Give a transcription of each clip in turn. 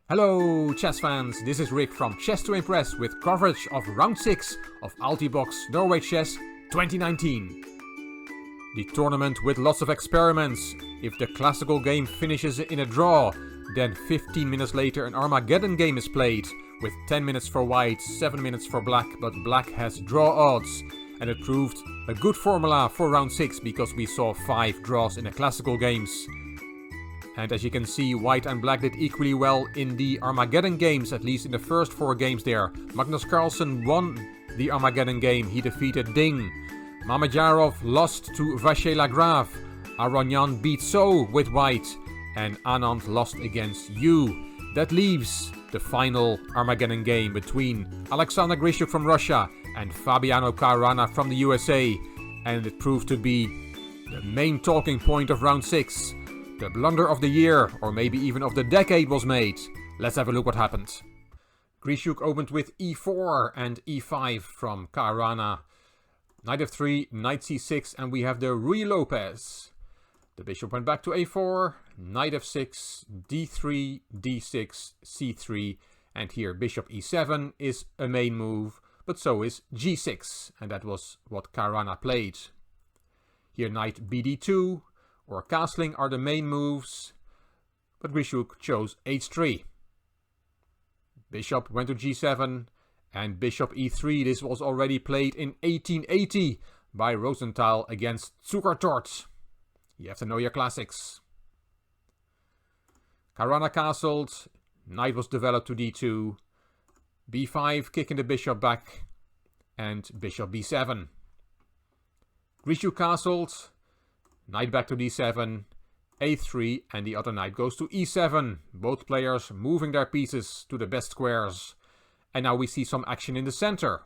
Hello chess fans, this is Rick from Chess to Impress with coverage of round 6 of Altibox Norway Chess 2019. The tournament with lots of experiments. If the classical game finishes in a draw, then 15 minutes later an Armageddon game is played, with 10 minutes for white, 7 minutes for black, but black has draw odds. And it proved a good formula for round 6 because we saw 5 draws in the classical games. And as you can see, white and black did equally well in the Armageddon games, at least in the first 4 games there. Magnus Carlsen won the Armageddon game, he defeated Ding. Mamedyarov lost to Vacher Lagrave. Aronian beat So with white. And Anand lost against Yu. That leaves the final Armageddon game between Alexander Grischuk from Russia and Fabiano Caruana from the USA. And it proved to be the main talking point of round 6. The blunder of the year, or maybe even of the decade, was made. Let's have a look what happened. Grischuk opened with e4 and e5 from Caruana. Knight f3, knight c6, and we have the Ruy Lopez. The bishop went back to a4, knight f6, d3, d6, c3, and here bishop e7 is a main move, but so is g6, and that was what Caruana played. Here knight bd2 or castling are the main moves, but Grischuk chose h3. Bishop went to g7 and bishop e3. This was already played in 1880 by Rosenthal against Zukertort. You have to know your classics. Caruana castled, knight was developed to d2, b5 kicking the bishop back, and bishop b7. Grischuk castled, knight back to d7, a3, and the other knight goes to e7. Both players moving their pieces to the best squares. And now we see some action in the center.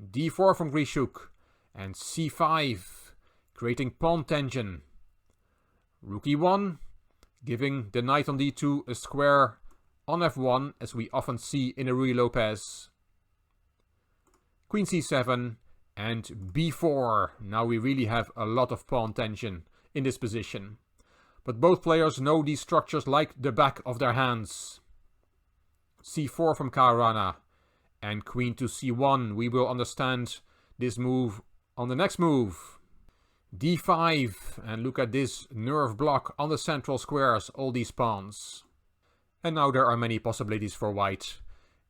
d4 from Grischuk, and c5, creating pawn tension. Rook e1, giving the knight on d2 a square on f1, as we often see in a Ruy Lopez. Queen c7, and b4. Now we really have a lot of pawn tension in this position. But both players know these structures like the back of their hands. c4 from Caruana, and queen to c1. We will understand this move on the next move. d5, and look at this nerve block on the central squares, all these pawns. And now there are many possibilities for white.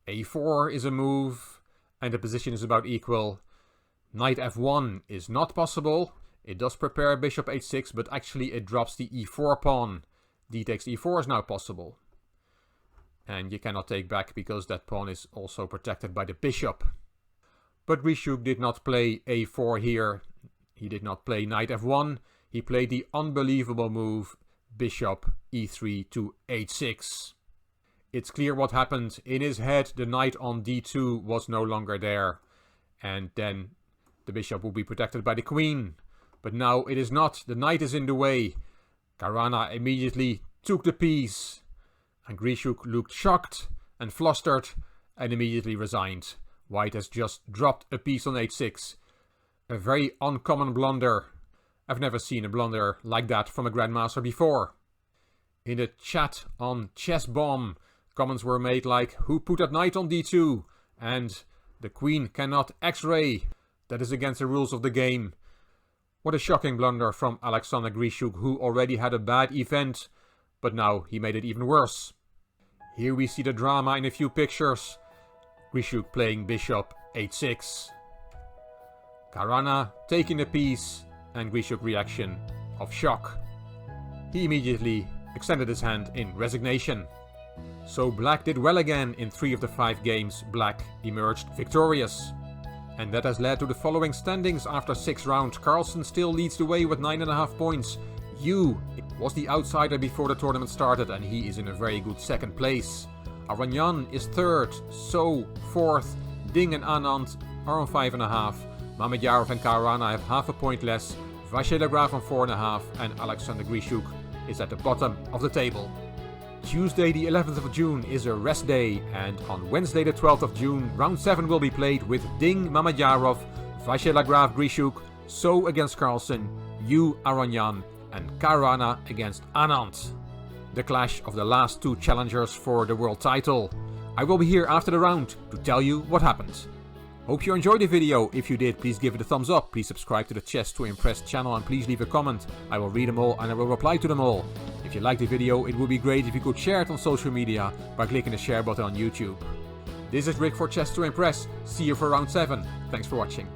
a4 is a move, and the position is about equal. Knight f1 is not possible. It does prepare bishop h6, but actually it drops the e4 pawn. d takes e4 is now possible. And you cannot take back because that pawn is also protected by the bishop. But Grischuk did not play a4 here. He did not play knight f1. He played the unbelievable move bishop e3 to h6. It's clear what happened. In his head, the knight on d2 was no longer there. And then the bishop will be protected by the queen. But now it is not. The knight is in the way. Caruana immediately took the piece. And Grischuk looked shocked and flustered and immediately resigned. White has just dropped a piece on h6. A very uncommon blunder. I've never seen a blunder like that from a grandmaster before. In the chat on Chess Bomb, comments were made like, who put that knight on d2? And the queen cannot x-ray. That is against the rules of the game. What a shocking blunder from Alexander Grischuk, who already had a bad event, but now he made it even worse. Here we see the drama in a few pictures. Grischuk playing bishop h6. Caruana taking the piece, and Grischuk reaction of shock. He immediately extended his hand in resignation. So black did well again. In 3 of the 5 games, black emerged victorious. And that has led to the following standings after 6 rounds. Carlsen still leads the way with 9.5 points. Yu was the outsider before the tournament started, and he is in a very good 2nd place. Aronian is 3rd, So 4th, Ding and Anand are on 5.5. Mamedyarov and Caruana have half a point less. Vacher Lagrave on 4.5, and Alexander Grischuk is at the bottom of the table. Tuesday the 11th of June is a rest day, and on Wednesday the 12th of June, round 7 will be played with Ding Mamedyarov, Vacher Lagrave Grischuk, So against Carlsen, Yu Aronian, and Caruana against Anand. the clash of the last two challengers for the world title. I will be here after the round to tell you what happened. Hope you enjoyed the video. If you did, please give it a thumbs up. Please subscribe to the Chess to Impress channel and please leave a comment. I will read them all and I will reply to them all. If you liked the video, it would be great if you could share it on social media by clicking the share button on YouTube. This is Rick for Chess to Impress. See you for round 7. Thanks for watching.